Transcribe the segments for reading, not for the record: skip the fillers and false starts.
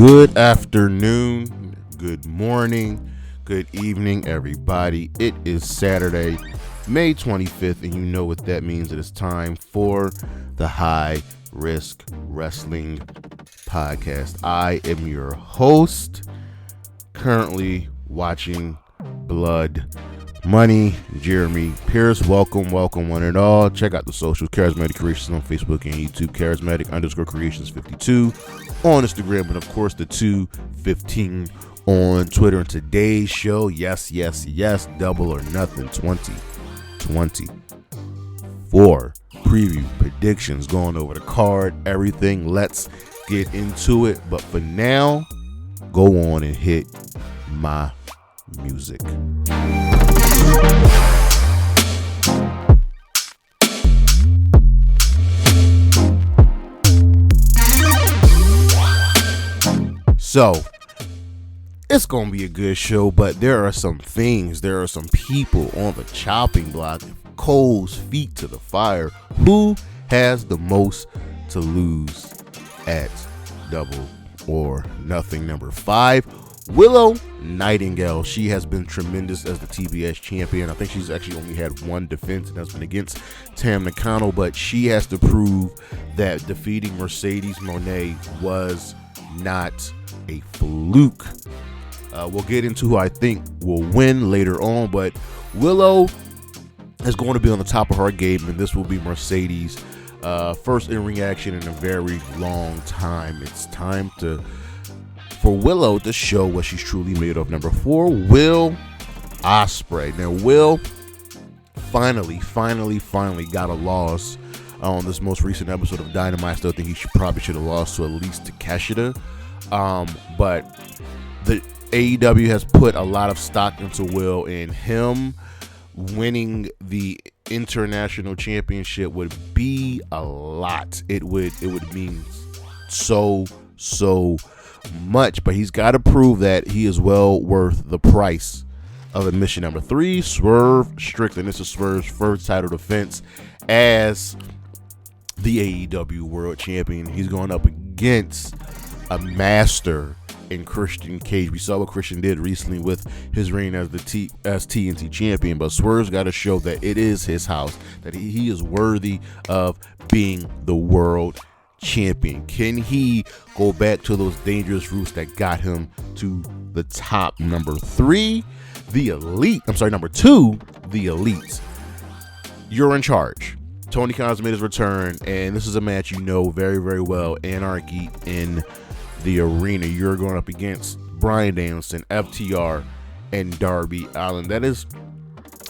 Good afternoon, good morning, good evening, everybody. It is Saturday, May 25th, and you know what that means. It is time for the High Risk Wrestling Podcast. I am your host, currently watching Blood Money, Jeremy Pierce. Welcome one and all. Check out the socials, Charismatic Creations on Facebook and YouTube, Charismatic_Creations52 on Instagram, and of course the 215 on Twitter. And today's show, yes, Double or Nothing 2024 preview, predictions, going over the card, everything. Let's get into it. But for now, go on and hit my music. So, it's going to be a good show, but there are some people on the chopping block, coals feet to the fire. Who has the most to lose at Double or Nothing? Number 5, Willow Nightingale. She has been tremendous as the TBS champion. I think she's actually only had one defense, and that's been against Tam Nakano, but she has to prove that defeating Mercedes Mone was not a fluke. We'll get into who I think will win later on, but Willow is going to be on the top of her game, and this will be Mercedes' first in-ring action in a very long time. It's time for Willow to show what she's truly made of. Number 4, Will Ospreay. Now, Will finally got a loss on this most recent episode of Dynamite. I still think he probably should have lost to at least Cassidy. But the AEW has put a lot of stock into Will, and him winning the international championship would be a lot. It would mean so much, but he's got to prove that he is well worth the price of admission. Number 3, Swerve Strickland. This is Swerve's first title defense as the AEW World Champion. He's going up against a master in Christian Cage. We saw what Christian did recently with his reign as TNT champion, but Swerve's got to show that it is his house, that he is worthy of being the world champion. Can he go back to those dangerous roots that got him to the top? Number 2, the Elite. You're in charge. Tony Khan's made his return, and this is a match you know very, very well. Anarchy in the arena. You're going up against Bryan Danielson, FTR, and Darby Allin. That is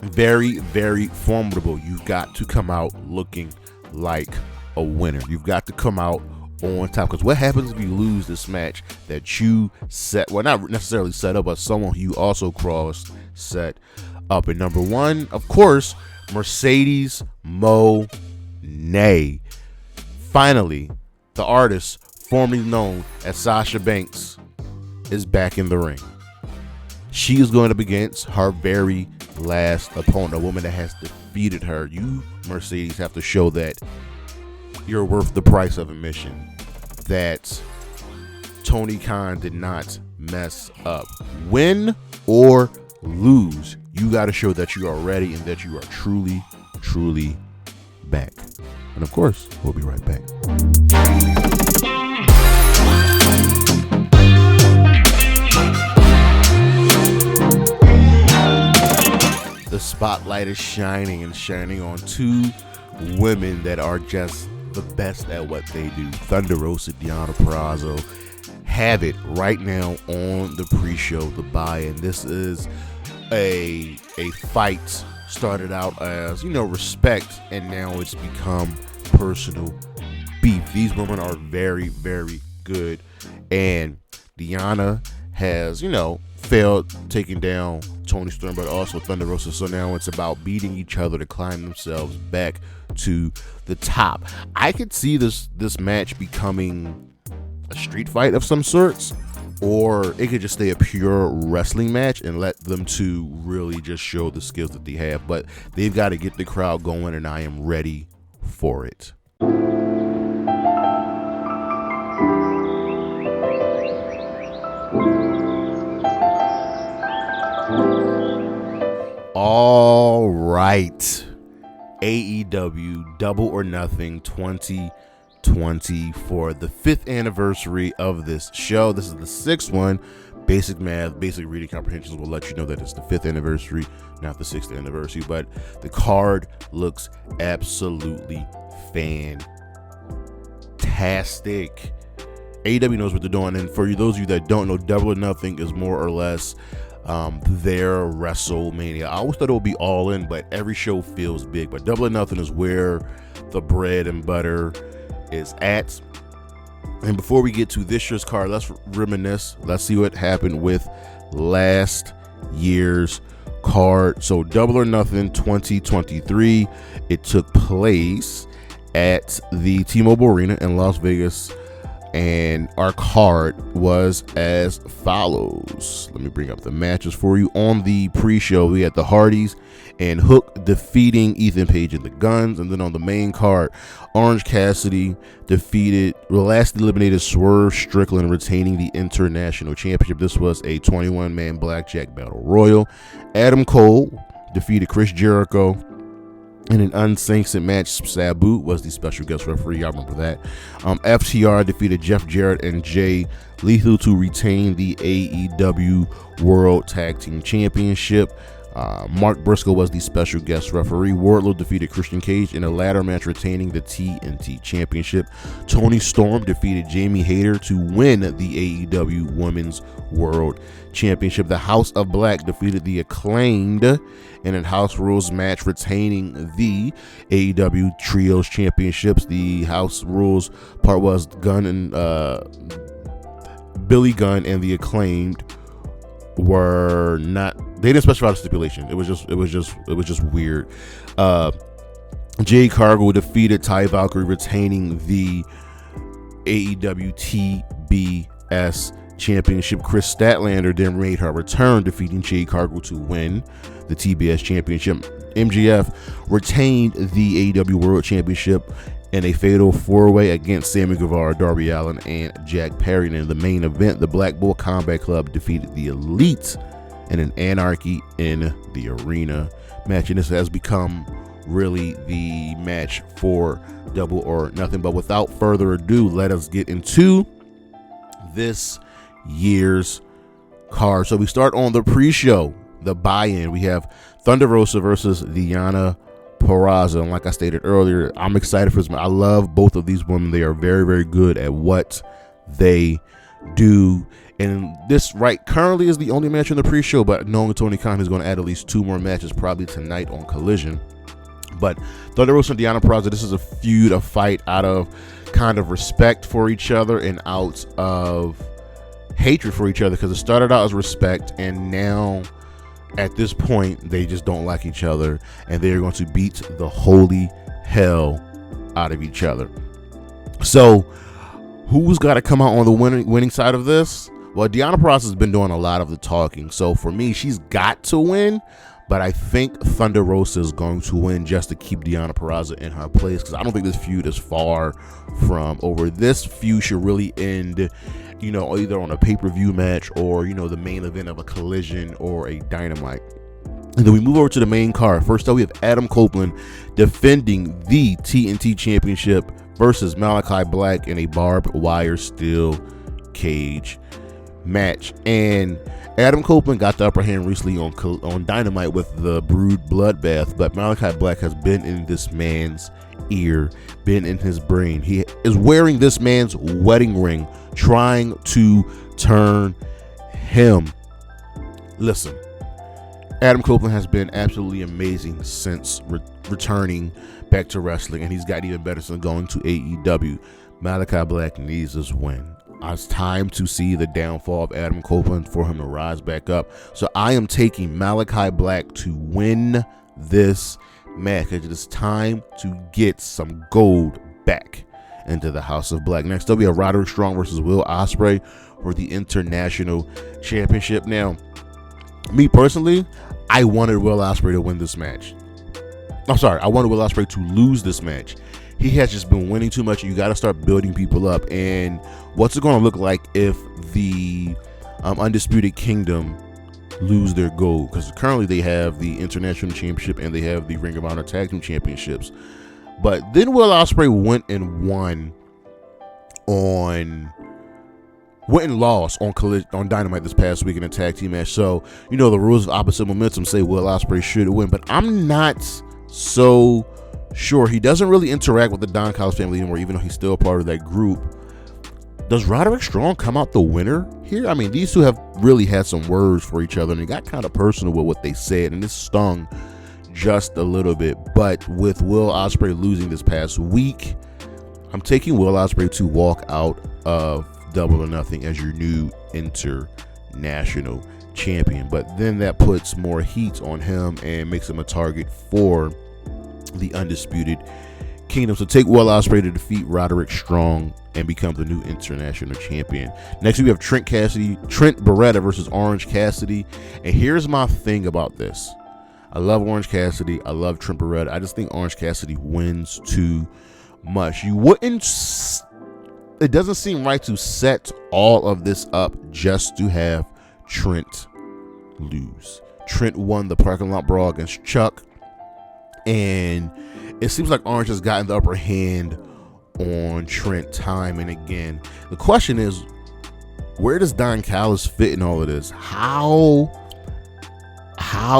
very, very formidable. You've got to come out looking like a winner. You've got to come out on top, because what happens if you lose this match that you set, well, not necessarily set up, but someone you also set up? And number 1, of course, Mercedes Mone. Finally, the artist formerly known as Sasha Banks is back in the ring. She is going up against her very last opponent, a woman that has defeated her. You, Mercedes, have to show that you're worth the price of admission, that Tony Khan did not mess up. Win or lose, you got to show that you are ready and that you are truly back. And of course, we'll be right back. The spotlight is shining on 2 women that are just the best at what they do. Thunder Rosa, Deonna, Purrazzo have it right now on the pre-show, the buy-in. This is a fight started out as, respect, and now it's become personal beef. These women are very, very good, and Deonna has, failed taking down Toni Storm, but also Thunder Rosa. So now it's about beating each other to climb themselves back to the top. I could see this match becoming a street fight of some sorts, or it could just stay a pure wrestling match and let them two really just show the skills that they have. But they've got to get the crowd going, and I am ready for it. All right. AEW Double or Nothing 2020 for the 5th anniversary of this show. This is the 6th one. Basic math, basic reading comprehensions will let you know that it's the 5th anniversary, not the 6th anniversary. But the card looks absolutely fantastic. AEW knows what they're doing. And for those of you that don't know, Double or Nothing is more or less their WrestleMania. I always thought it would be all in, but every show feels big. But Double or Nothing is where the bread and butter is at. And before we get to this year's card, let's reminisce. Let's see what happened with last year's card. So Double or Nothing 2023, it took place at the T-Mobile Arena in Las Vegas. And our card was as follows. Let me bring up the matches for you. On the pre-show, we had the Hardys and Hook defeating Ethan Page and the Guns. And then on the main card, Orange Cassidy defeated, last eliminated Swerve Strickland, retaining the International Championship. This was a 21-man blackjack battle royal. Adam Cole defeated Chris Jericho. In an unsanctioned match, Sabu was the special guest referee. Y'all remember that. FTR defeated Jeff Jarrett and Jay Lethal to retain the AEW World Tag Team Championship. Mark Briscoe was the special guest referee. Wardlow defeated Christian Cage in a ladder match, retaining the TNT Championship. Toni Storm defeated Jamie Hayter to win the AEW Women's World Championship. The House of Black defeated the Acclaimed in a House Rules match, retaining the AEW Trios Championships. The House Rules part was Gunn and Billy Gunn and the Acclaimed were not, they didn't specify the stipulation. It was just weird. Jade Cargill defeated Ty Valkyrie, retaining the AEW TBS Championship. Chris Statlander then made her return, defeating Jade Cargill to win the TBS Championship. MJF retained the AEW World Championship in a fatal 4-way against Sammy Guevara, Darby Allin, and Jack Perry. And in the main event, the Black Bull Combat Club defeated the Elite in an Anarchy in the Arena match. And this has become really the match for Double or Nothing. But without further ado, let us get into this year's card. So we start on the pre-show, the buy-in. We have Thunder Rosa versus Deonna Purrazzo. And like I stated earlier, I'm excited for this. I love both of these women. They are very, very good at what they do. And this currently is the only match in the pre-show, but knowing Tony Khan is going to add at least 2 more matches probably tonight on Collision. But Thunder Rosa and Deonna Purrazzo, this is a feud, a fight out of kind of respect for each other and out of hatred for each other, because it started out as respect, and now at this point they just don't like each other, and they're going to beat the holy hell out of each other. So who's got to come out on the winning side of this? Well, Deonna Purrazzo has been doing a lot of the talking, so for me, she's got to win. But I think Thunder Rosa is going to win just to keep Deonna Purrazzo in her place, because I don't think this feud is far from over. This feud should really end, either on a pay-per-view match or, the main event of a Collision or a Dynamite. And then we move over to the main card. First up, we have Adam Copeland defending the TNT Championship versus Malakai Black in a barbed wire steel cage match. And Adam Copeland got the upper hand recently on Dynamite with the Brood Bloodbath, but Malakai Black has been in this man's ear, been in his brain. He is wearing this man's wedding ring, trying to turn him. Listen, Adam Copeland has been absolutely amazing since returning back to wrestling, and he's gotten even better since going to AEW. Malakai Black needs this win. It's time to see the downfall of Adam Copeland for him to rise back up. So I am taking Malakai Black to win this match. It is time to get some gold back into the House of Black. Next up, we have Roderick Strong versus Will Ospreay for the International Championship. Now, me personally, I wanted Will Ospreay to win this match. I wanted Will Ospreay to lose this match. He has just been winning too much. You got to start building people up. And what's it going to look like if the Undisputed Kingdom lose their gold, because currently they have the International Championship and they have the Ring of Honor Tag Team Championships. But then Will Ospreay went and lost on Dynamite this past week in a tag team match. So, the rules of opposite momentum say Will Ospreay should win, but I'm not so sure. He doesn't really interact with the Don Callis family anymore, even though he's still a part of that group. Does Roderick Strong come out the winner here? I mean, these two have really had some words for each other, and it got kind of personal with what they said, and this stung just a little bit. But with Will Ospreay losing this past week, I'm taking Will Ospreay to walk out of Double or Nothing as your new international champion. But then that puts more heat on him and makes him a target for the Undisputed Kingdom. So take Will Ospreay to defeat Roderick Strong and become the new international champion. Next we have Trent Beretta versus Orange Cassidy. And here's my thing about this. I love Orange Cassidy. I love Trent Beretta. I just think Orange Cassidy wins too much. It doesn't seem right to set all of this up just to have Trent lose. Trent won the parking lot brawl against Chuck, and it seems like Orange has gotten the upper hand on Trent time and again. The question is, where does Don Callis fit in all of this? How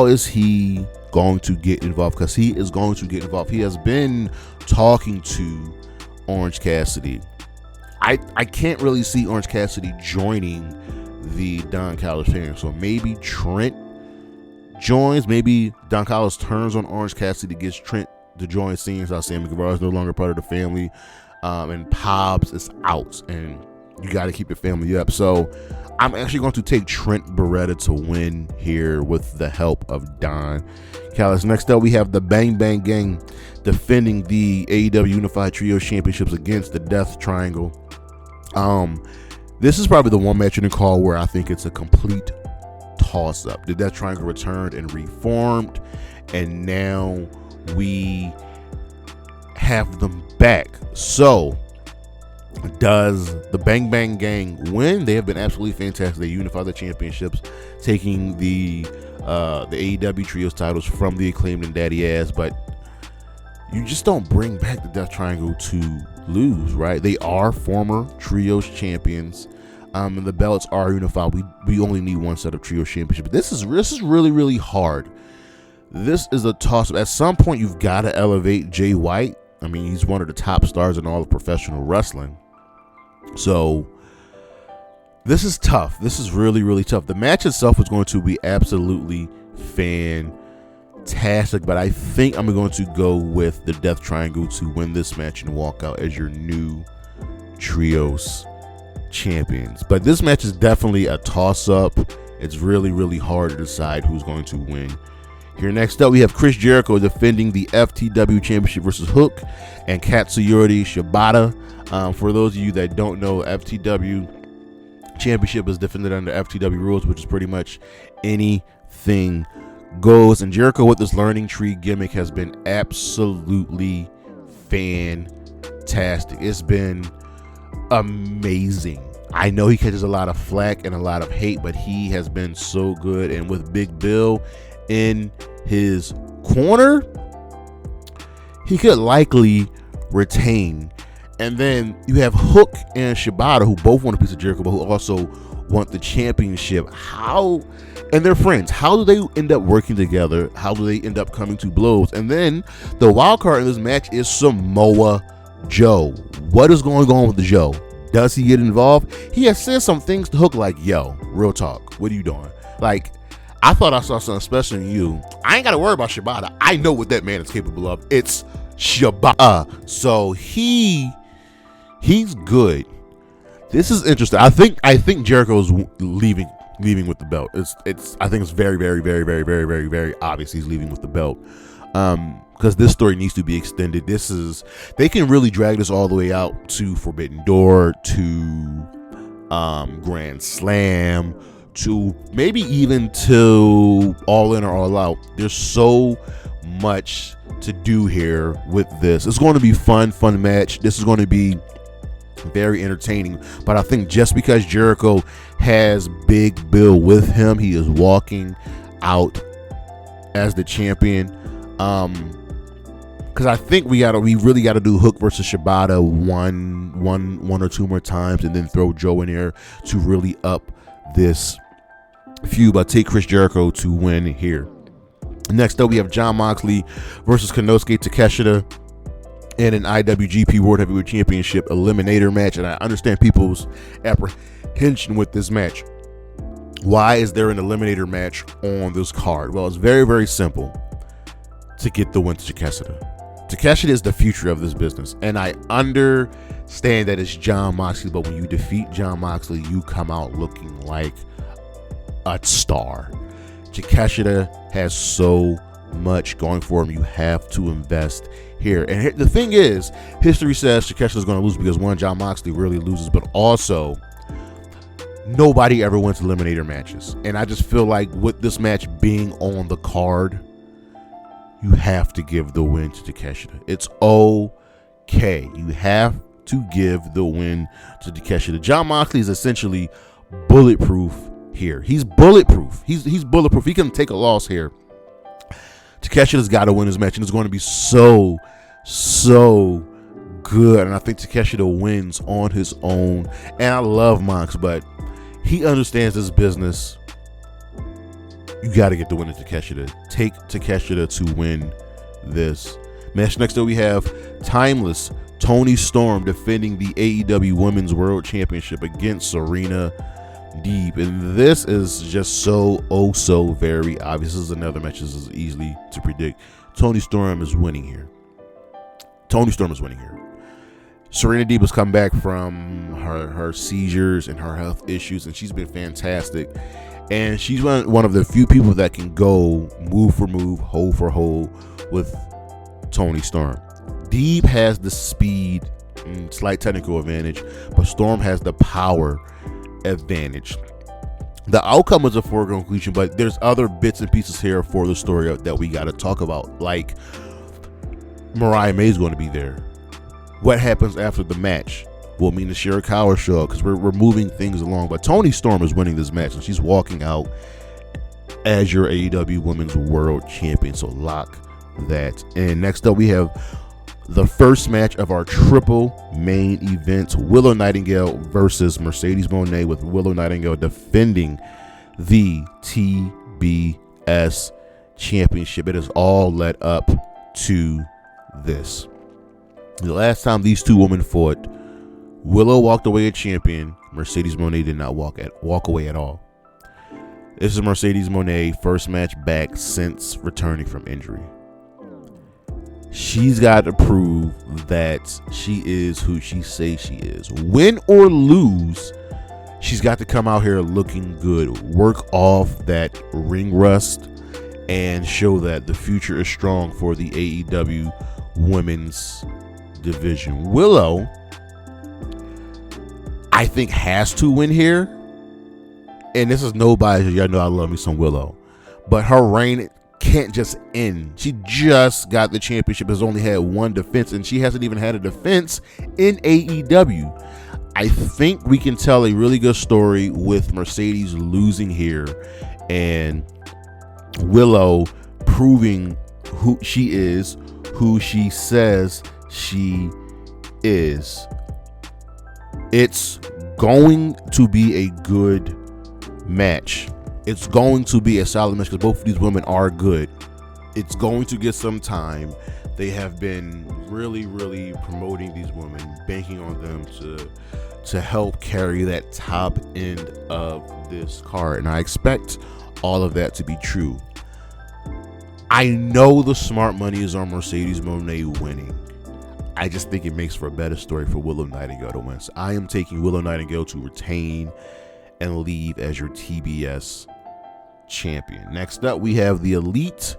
is he going to get involved? Because he is going to get involved. He has been talking to Orange Cassidy. I can't really see Orange Cassidy joining the Don Callis family. So maybe Trent joins. Maybe Don Callis turns on Orange Cassidy, gets Trent to join, seeing as how Sammy Guevara is no longer part of the family, and Pobbs is out, and you got to keep the family up. So I'm actually going to take Trent Beretta to win here with the help of Don Callis. Next up, we have the Bang Bang Gang defending the AEW Unified Trios Championships against the Death Triangle. This is probably the one match in the call where I think it's a complete toss-up. The Death Triangle returned and reformed, and now we have them back. So does the Bang Bang Gang win? They have been absolutely fantastic. They unified the championships, taking the AEW Trios titles from the Acclaimed and Daddy Ass, but you just don't bring back the Death Triangle to lose, right? They are former Trios champions, and the belts are unified. We only need one set of Trios championships. But this is really, really hard. This is a toss-up. At some point, you've got to elevate Jay White. I mean, he's one of the top stars in all of professional wrestling. So this is tough. This is really, really tough. The match itself is going to be absolutely fantastic, but I think I'm going to go with the Death Triangle to win this match and walk out as your new Trios champions. But this match is definitely a toss-up. It's really, really hard to decide who's going to win. Here next up, we have Chris Jericho defending the FTW Championship versus Hook and Katsuyori Shibata. For those of you that don't know, FTW Championship is defended under FTW rules, which is pretty much anything goes. And Jericho with this learning tree gimmick has been absolutely fantastic. It's been amazing. I know he catches a lot of flack and a lot of hate, but he has been so good. And with Big Bill in his corner, he could likely retain. And then you have Hook and Shibata, who both want a piece of Jericho, but who also want the championship. And they're friends. How do they end up working together? How do they end up coming to blows? And then the wild card in this match is Samoa Joe. What is going on with the Joe? Does he get involved? He has said some things to Hook like, yo, real talk, what are you doing? Like, I thought I saw something special in you. I ain't got to worry about Shibata. I know what that man is capable of. It's Shibata. So he's good. This is interesting. I think Jericho's leaving with the belt. I think it's very, very, very, very, very, very, very obvious he's leaving with the belt. Because this story needs to be extended. They can really drag this all the way out to Forbidden Door, to Grand Slam, to maybe even to All In or All Out. There's so much to do here with this. It's going to be fun match. This is going to be very entertaining. But I think just because Jericho has Big Bill with him, he is walking out as the champion. Because I think we really gotta do Hook versus Shibata one or two more times, and then throw Joe in there to really up this feud. But take Chris Jericho to win here. Next up, we have Jon Moxley versus Konosuke Takeshita in an IWGP World Heavyweight Championship eliminator match. And I understand people's apprehension with this match. Why is there an eliminator match on this card? Well, it's very, very simple. To get the win to Takeshita. Takeshita is the future of this business. And I understand that it's Jon Moxley, but when you defeat Jon Moxley, you come out looking like a star. Takeshita has so much going for him. You have to invest here. And the thing is, history says Takeshita is going to lose because one, Jon Moxley really loses, but also nobody ever wins eliminator matches. And I just feel like with this match being on the card, you have to give the win to Takeshita. It's okay. You have to give the win to Takeshita. Jon Moxley is essentially bulletproof here. He's bulletproof. He's bulletproof. He can take a loss here. Takeshita's got to win his match, and it's going to be so good. And I think Takeshita wins on his own. And I love Mox, but he understands this business. You got to get the win to Takeshita. Take Takeshita to win this match. Next up, we have Timeless Toni Storm defending the AEW Women's World Championship against Serena Deeb. And this is just so very obvious. This is another match. This is easily to predict. Toni Storm is winning here. Serena Deeb has come back from her seizures and her health issues, and she's been fantastic. And she's one of the few people that can go move for move, hold for hold with Toni Storm. Deeb has the speed and slight technical advantage, but Storm has the power advantage. The outcome was a foregone conclusion, but there's other bits and pieces here for the story that we got to talk about. Like, Mariah May's going to be there. What happens after the match will mean the Shirakawa show up, because we're moving things along. But Toni Storm is winning this match, and she's walking out as your AEW Women's World Champion. So lock that. And next up, we have the first match of our triple main event: Willow Nightingale versus Mercedes Mone, with Willow Nightingale defending the TBS Championship. It has all led up to this. The last time these two women fought, Willow walked away a champion. Mercedes Mone did not walk away at all. This is Mercedes Mone first match back since returning from injury. She's got to prove that she is who she says she is. Win or lose, she's got to come out here looking good, work off that ring rust, and show that the future is strong for the AEW women's division. Willow, I think, has to win here. And this is no bias. Y'all know I love me some Willow. But her reign can't just end. She just got the championship, has only had one defense, and she hasn't even had a defense in AEW. I think we can tell a really good story with Mercedes losing here and Willow proving who she is, who she says she is. It's going to be a good match. It's going to be a solid match because both of these women are good. It's going to get some time. They have been really promoting these women, banking on them to help carry that top end of this card. And I expect all of that to be true. I know the smart money is on Mercedes Mone winning. I just think it makes for a better story for Willow Nightingale to win. So I am taking Willow Nightingale to retain and leave as your TBS champion. Next up, we have the Elite,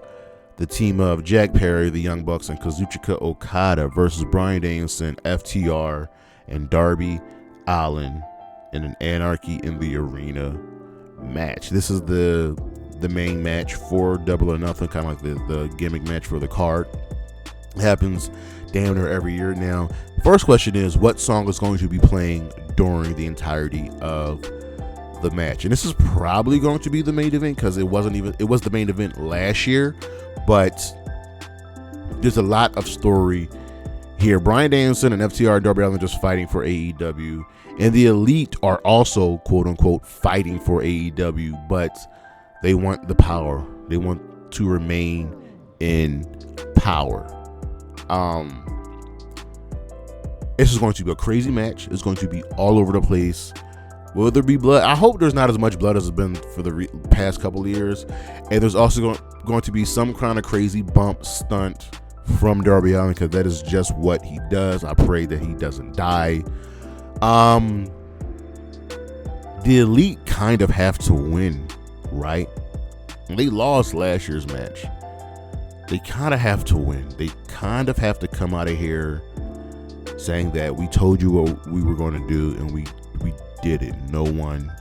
the team of Jack Perry, the Young Bucks, and Kazuchika Okada versus Bryan Danielson, FTR, and Darby Allin in an Anarchy in the Arena match. This is the main match for Double or Nothing, kind of like the gimmick match for the card. It happens damn near every year now. First question is, what song is going to be playing during the entirety of the match? And this is probably going to be the main event, because it was the main event last year, but there's a lot of story here. Bryan Danielson and FTR and Darby Allin just fighting for AEW, and the Elite are also quote unquote fighting for AEW, but they want the power. They want to remain in power. This is going to be a crazy match. It's going to be all over the place. Will there be blood? I hope there's not as much blood as it's been for the past couple of years. And there's also going to be some kind of crazy bump stunt from Darby Allin, because that is just what he does. I pray that he doesn't die. The Elite kind of have to win, right? They lost last year's match. They kind of have to win. They kind of have to come out of here saying that we told you what we were going to do, and we did it. No one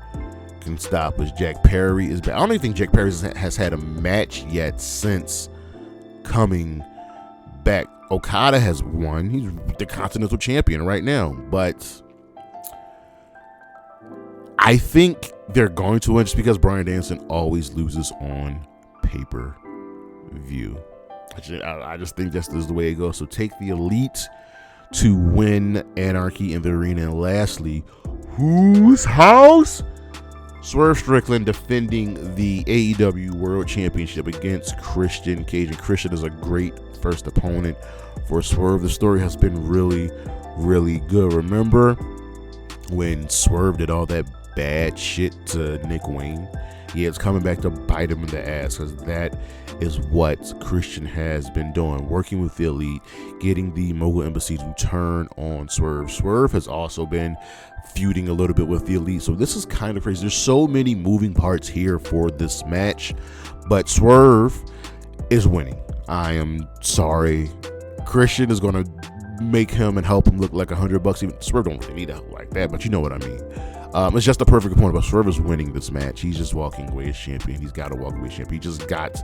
can stop us. Jack Perry is back. I don't even think Jack Perry has had a match yet since coming back. Okada has won. He's the Continental Champion right now, but I think they're going to win just because Bryan Danielson always loses on pay-per-view. I just think this is the way it goes. So take the Elite to win Anarchy in the Arena. And lastly, whose house? Swerve Strickland defending the AEW World Championship against Christian Cage. And Christian is a great first opponent for Swerve. The story has been really, really good. Remember when Swerve did all that bad shit to Nick Wayne? Yeah, it's coming back to bite him in the ass, because that is what Christian has been doing, working with the Elite, getting the Mogul Embassy to turn on Swerve. Swerve has also been feuding a little bit with the Elite, so this is kind of crazy. There's so many moving parts here for this match, but Swerve is winning. I am sorry. Christian is going to make him and help him look like $100. Even Swerve don't really need help like that, but you know what I mean. It's just a perfect opponent, but Swerve is winning this match. He's just walking away as champion. He's got to walk away as champion. He just got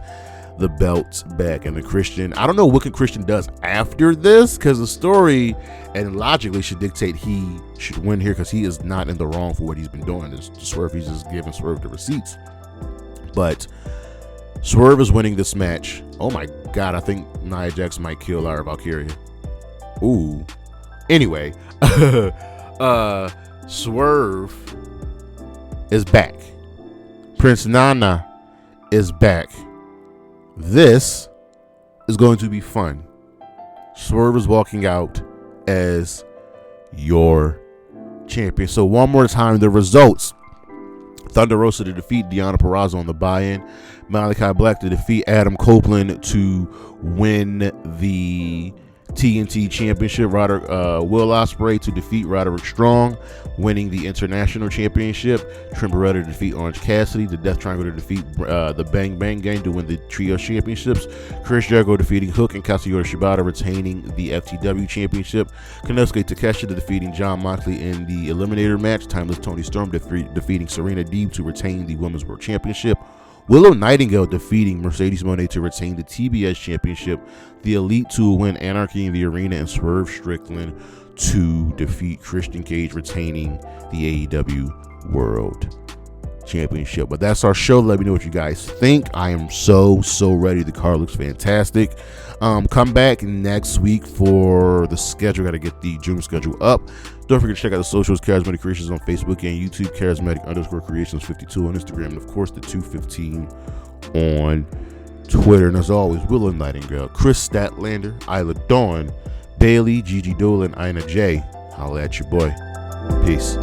the belt back. And the Christian, I don't know what Christian does after this, because the story and logically should dictate he should win here, because he is not in the wrong for what he's been doing. It's Swerve, he's just giving Swerve the receipts. But Swerve is winning this match. Oh my God, I think Nia Jax might kill our Valkyria. Ooh. Anyway, Swerve is back. Prince Nana is back. This is going to be fun. Swerve is walking out as your champion. So one more time, the results. Thunder Rosa to defeat Deonna Purrazzo on the buy-in. Malakai Black to defeat Adam Copeland to win the TNT Championship. Will Ospreay to defeat Roderick Strong, winning the International Championship. Trent Beretta to defeat Orange Cassidy. The Death Triangle to defeat the Bang Bang Gang to win the Trio Championships. Chris Jericho defeating Hook and Katsuyori Shibata, retaining the FTW Championship. Konosuke Takeshita defeating John Moxley in the Eliminator match. Timeless Tony Storm defeating Serena Deeb to retain the Women's World Championship. Willow Nightingale defeating Mercedes Mone to retain the TBS Championship. The Elite to win Anarchy in the Arena, and Swerve Strickland to defeat Christian Cage, retaining the AEW World Championship. But that's our show. Let me know what you guys think. I am so ready. The card looks fantastic. Come back next week for the schedule. Got to get the June schedule up. Don't forget to check out the socials, Charismatic Creations on Facebook and YouTube, Charismatic_Creations52 on Instagram, and of course the 215 on Twitter. And as always, Willow Nightingale, Chris Statlander, Isla Dawn, Bailey, Gigi Dolan, Ina J. Holla at your boy. Peace.